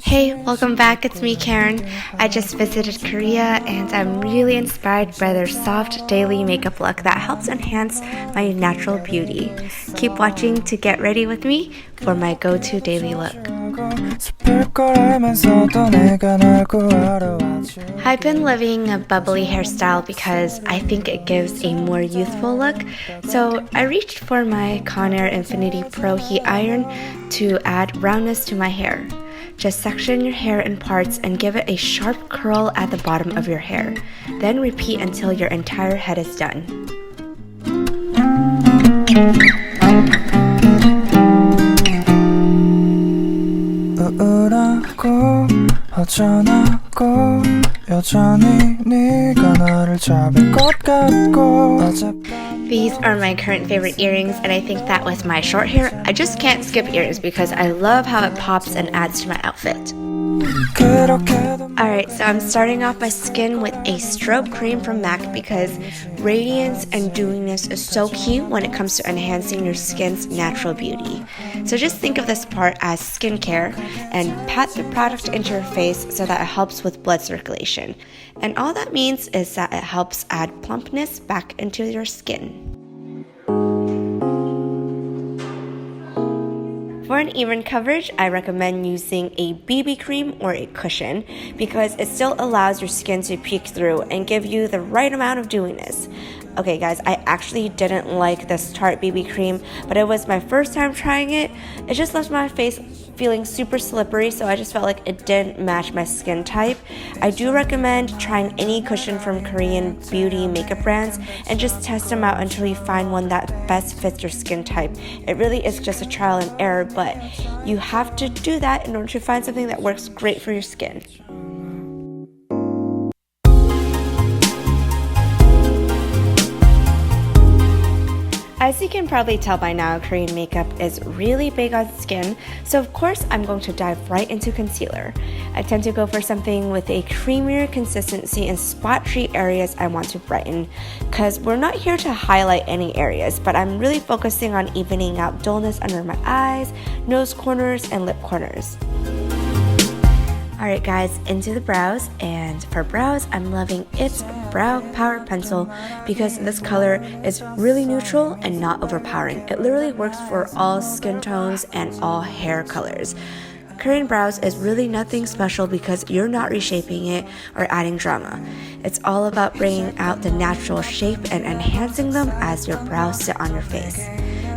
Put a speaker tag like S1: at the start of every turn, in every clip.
S1: Hey, welcome back. It's me, Karen. I just visited Korea and I'm really inspired by their soft daily makeup look that helps enhance my natural beauty. Keep watching to get ready with me for my go-to daily look. I've been loving a bubbly hairstyle because I think it gives a more youthful look, so I reached for my Conair Infinity Pro Heat Iron to add roundness to my hair. Just section your hair in parts and give it a sharp curl at the bottom of your hair. Then repeat until your entire head is done. These are my current favorite earrings, and I think that with my short hair, I just can't skip earrings because I love how it pops and adds to my outfit. Alright, so I'm starting off my skin with a strobe cream from MAC because radiance and dewiness is so key when it comes to enhancing your skin's natural beauty. So just think of this part as skincare and pat the product into your face so that it helps with blood circulation. And all that means is that it helps add plumpness back into your skin. For an even coverage, I recommend using a BB cream or a cushion because it still allows your skin to peek through and give you the right amount of dewiness. Okay guys, I actually didn't like this Tarte BB cream, but it was my first time trying it. It just left my face feeling super slippery, so I just felt like it didn't match my skin type. I do recommend trying any cushion from Korean beauty makeup brands and just test them out until you find one that best fits your skin type. It really is just a trial and error, but you have to do that in order to find something that works great for your skin. As you can probably tell by now, Korean makeup is really big on skin, so of course I'm going to dive right into concealer. I tend to go for something with a creamier consistency in spot treat areas I want to brighten, because we're not here to highlight any areas, but I'm really focusing on evening out dullness under my eyes, nose corners, and lip corners. Alright guys, into the brows, and for brows, I'm loving its Brow Power Pencil because this color is really neutral and not overpowering. It literally works for all skin tones and all hair colors. Korean brows is really nothing special because you're not reshaping it or adding drama. It's all about bringing out the natural shape and enhancing them as your brows sit on your face.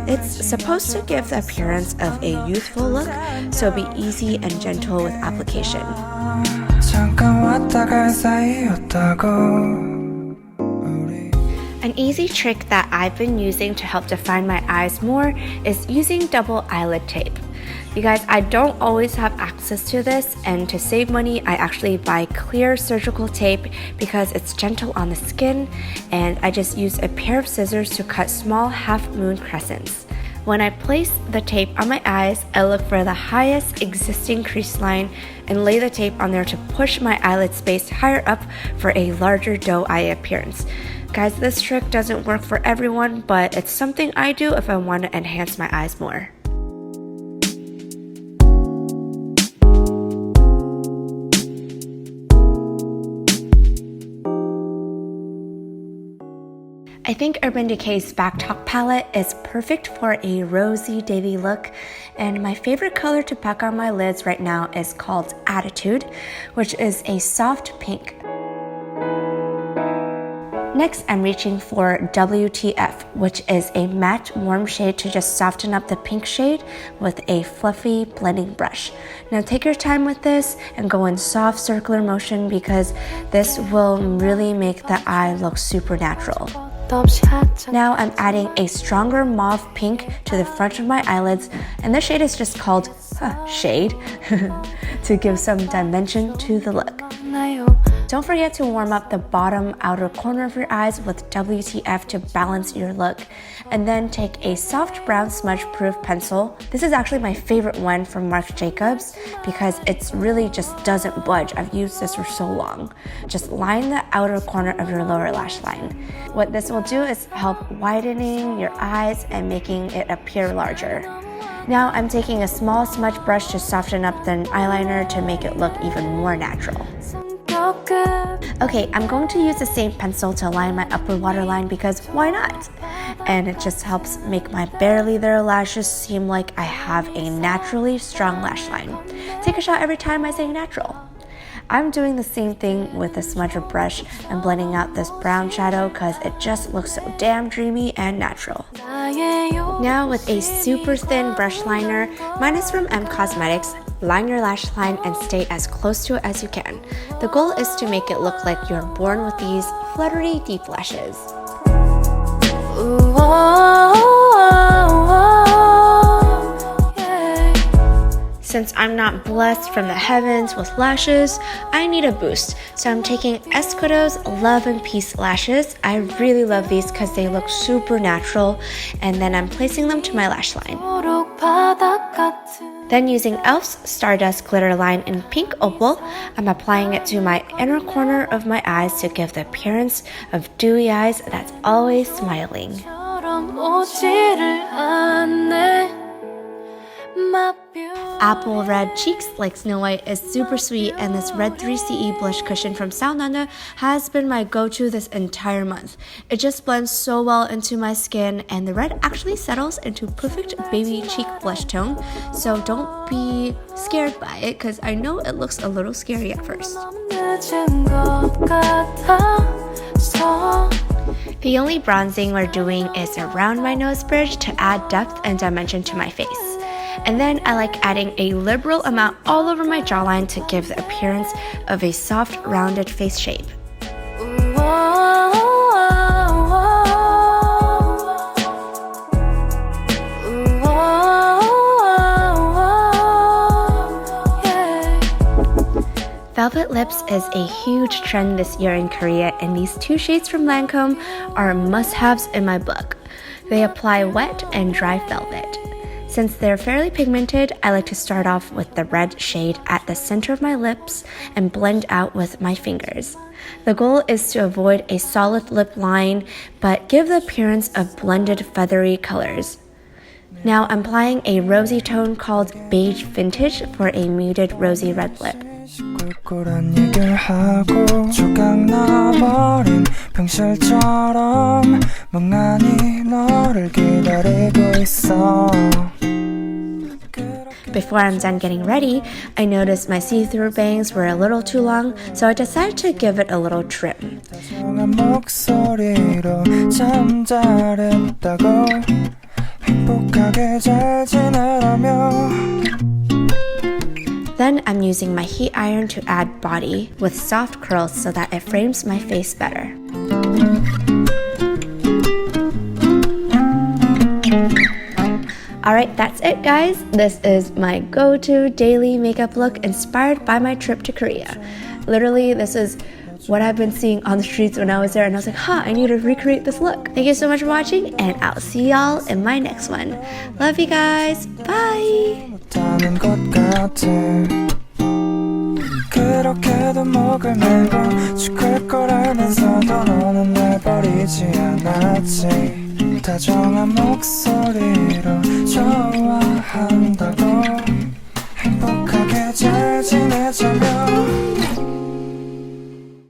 S1: It's supposed to give the appearance of a youthful look, so be easy and gentle with application. An easy trick that I've been using to help define my eyes more is using double eyelid tape. You guys, I don't always have access to this, and to save money, I actually buy clear surgical tape because it's gentle on the skin, and I just use a pair of scissors to cut small half-moon crescents. When I place the tape on my eyes, I look for the highest existing crease line and lay the tape on there to push my eyelid space higher up for a larger doe eye appearance. Guys, this trick doesn't work for everyone, but it's something I do if I want to enhance my eyes more. I think Urban Decay's Back Talk palette is perfect for a rosy daily look, and my favorite color to pack on my lids right now is called Attitude, which is a soft pink. Next, I'm reaching for WTF, which is a matte warm shade to just soften up the pink shade with a fluffy blending brush. Now take your time with this and go in soft circular motion because this will really make the eye look super natural. Now I'm adding a stronger mauve pink to the front of my eyelids, and this shade is just called Shade to give some dimension to the look. Don't forget to warm up the bottom outer corner of your eyes with WTF to balance your look. And then take a soft brown smudge-proof pencil. This is actually my favorite one from Marc Jacobs because it's really just doesn't budge. I've used this for so long. Just line the outer corner of your lower lash line. What this will do is help widening your eyes and making it appear larger. Now I'm taking a small smudge brush to soften up the eyeliner to make it look even more natural. Okay, I'm going to use the same pencil to line my upper waterline because why not? And it just helps make my barely there lashes seem like I have a naturally strong lash line. Take a shot every time I say natural. I'm doing the same thing with the smudger brush and blending out this brown shadow because it just looks so damn dreamy and natural. Now with a super thin brush liner, mine is from Cosmetics, line your lash line and stay as close to it as you can. The goal is to make it look like you're born with these fluttery deep lashes. Since I'm not blessed from the heavens with lashes, I need a boost. So I'm taking Esquito's Love and Peace lashes. I really love these because they look super natural. And then I'm placing them to my lash line. Then using e.l.f.'s Stardust Glitter Line in Pink Opal, I'm applying it to my inner corner of my eyes to give the appearance of dewy eyes that's always smiling. Apple red cheeks like Snow White is super sweet, and this red 3CE blush cushion from Saunanda has been my go-to this entire month. It just blends so well into my skin, and the red actually settles into perfect baby cheek blush tone, so don't be scared by it because I know it looks a little scary at first. The only bronzing we're doing is around my nose bridge to add depth and dimension to my face. And then I like adding a liberal amount all over my jawline to give the appearance of a soft, rounded face shape. Velvet lips is a huge trend this year in Korea, and these two shades from Lancome are must-haves in my book. They apply wet and dry velvet. Since they're fairly pigmented, I like to start off with the red shade at the center of my lips and blend out with my fingers. The goal is to avoid a solid lip line, but give the appearance of blended feathery colors. Now I'm applying a rosy tone called Beige Vintage for a muted rosy red lip. Before I'm done getting ready, I noticed my see-through bangs were a little too long, so I decided to give it a little trim. Then I'm using my heat iron to add body with soft curls so that it frames my face better. Alright, that's it guys. This is my go-to daily makeup look inspired by my trip to Korea. Literally, this is what I've been seeing on the streets when I was there, and I was like, I need to recreate this look. Thank you so much for watching, and I'll see y'all in my next one. Love you guys. Bye! 그렇게도 목을 메고 죽을 거라면서도 너는 날 버리지 않았지 다정한 목소리로 좋아하는